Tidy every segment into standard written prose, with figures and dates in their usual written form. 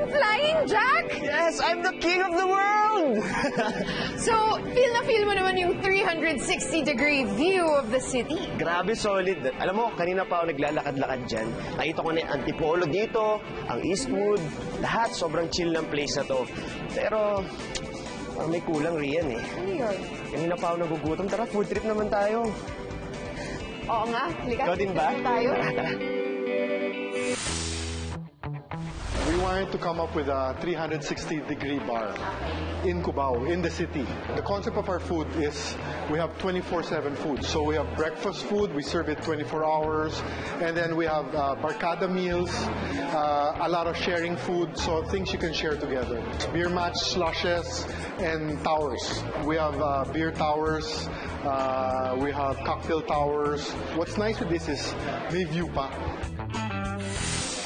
I'm Flying Jack! Yes, I'm the king of the world! So, feel na feel mo naman yung 360-degree view of the city. Grabe solid. Alam mo, kanina pa ako naglalakad-lakad dyan. Nakita ko na yung Antipolo dito, ang Eastwood, lahat sobrang chill ng place na to. Pero, parang may kulang Rian eh. Ano yun? Kanina pa ako nagugutom. Tara, food trip naman tayo. Oo nga, halika. Ikaw din ba? Tayo. Tara, tara. We wanted to come up with a 360-degree bar in Cubao, in the city. The concept of our food is we have 24/7 food. So we have breakfast food, we serve it 24 hours, and then we have barcada meals, a lot of sharing food, so things you can share together. Beer match, slushes, and towers. We have beer towers, we have cocktail towers. What's nice with this is may view pa.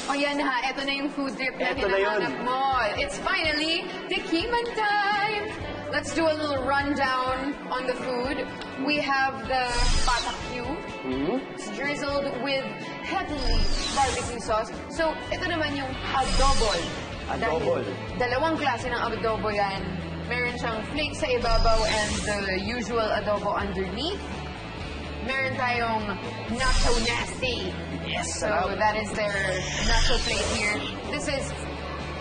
O yan ha, eto na yung food trip na Eto na yun. hinahanap mo. It's finally Tikiman time! Let's do a little rundown on the food. We have the patakyu. It's drizzled with heavily barbecue sauce. So, ito naman yung adobol. Adobol. Dahil dalawang klase ng adobo yan. Meron siyang flakes sa ibabaw and the usual adobo underneath. Meron tayong nacho nasty. Yes, So sarap. that is their nacho plate here. This is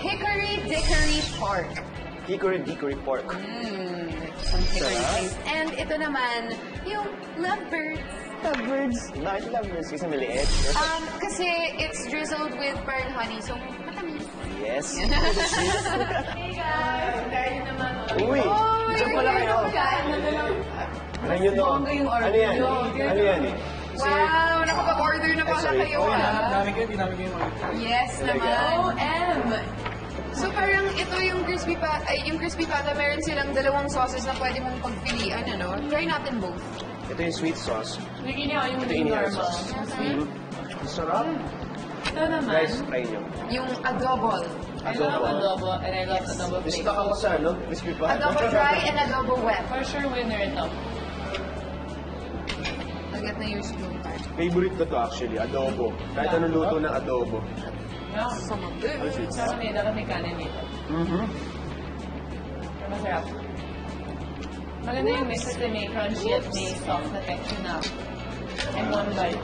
hickory dickory pork. Hickory pork. Some hickory Sarap. taste. And ito naman, yung lovebirds. Lovebirds. Bakit lovebirds? Kasi maliit. Kasi it's drizzled with burnt honey, so matamis. Yes. Hey guys! Kain naman. Uy! Diyan pala kayo. Kain na lang. Ayun o. Ano yan? Ano yan eh? Wow! Nakapag-order na pala sorry. kayo Yes naman. OM! So parang ito yung crispy pata, meron silang dalawang sauces na pwede mong pagpilian, ano? Try natin both. Ito yung sweet sauce. Yung Ito yung inihaw sauce. Ang sarap. Ito naman. Guys, try nyo. Yung adobol. I love adobo and I love adobo Gusto flakes. ako sa ano? Crispy pa. Adobo dry and adobo wet. For sure winner ito. I'll get na your spoon part. Favorite ko to actually, adobo. Kahit anong luto ng adobo. No? Some good. Sarap may dapat may kanin dito. Masarap. Maganda yung mix at may crunchy at may soft na texture na. And one bite.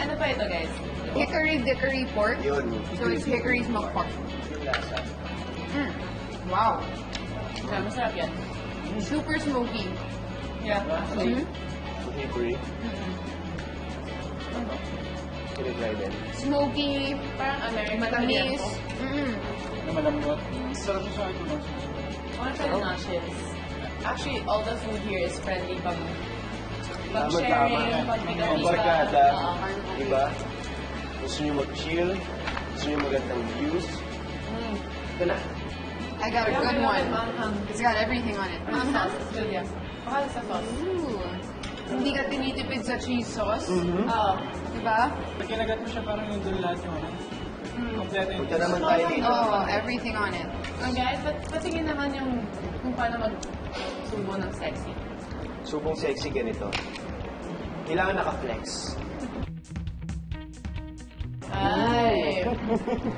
Ano pa ito guys? Hickory dickory pork. Yun. So it's hickory smoked pork. Yung lasa. Wow. Yeah, masarap yan. Super smoky. Yeah, actually. Hickory. Can you try din? Smoky, Parang American matamis. Malambot. Sarap siya ito. Honestly, nachos. Actually, all the food here is friendly pag Tama, sharing, tama. pag may Ang kasama. barkada. Oo. Diba? Gusto nyo mag-chill. Gusto nyo magandang views. Ito na. I got a good one. Manghang. It's got everything on it. Sauce is good, yes. Mahal sa sauce. Ooh. Hindi ka tinitipid sa cheese sauce. Oo. Diba? Pag kinagat mo siya, parang yung doon lahat yung ano. Kompleto yung Punta naman tayo dito. Oh, everything on it. So guys, patingin naman yung kung paano magsubo ng sexy. Subong sexy ganito. Kailangan naka-flex. Ay!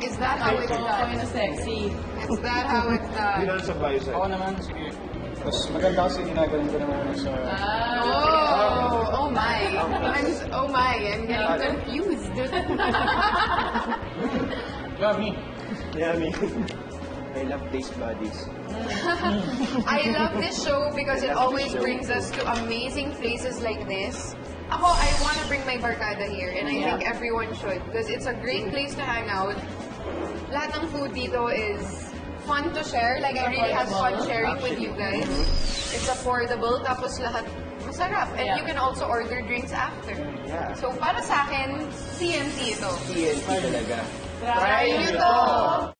Is that how it's Ito done? na sexy. Is that how it's done? Hindi sa bio Ako naman, sige. Tapos maganda kasi ginagaling ko naman sa... Oh my. I'm getting confused. Yummy. Yummy. I love taste buddies. I love this show because it always brings us to amazing places like this. I want to bring my barkada here and I think everyone should because it's a great place to hang out. Lahat ng food dito is fun to share. Like, I really have fun sharing with you guys. It's affordable, tapos lahat masarap. And you can also order drinks after. Yeah. So, para sa akin, CNC ito. TNT talaga. Try nyo to!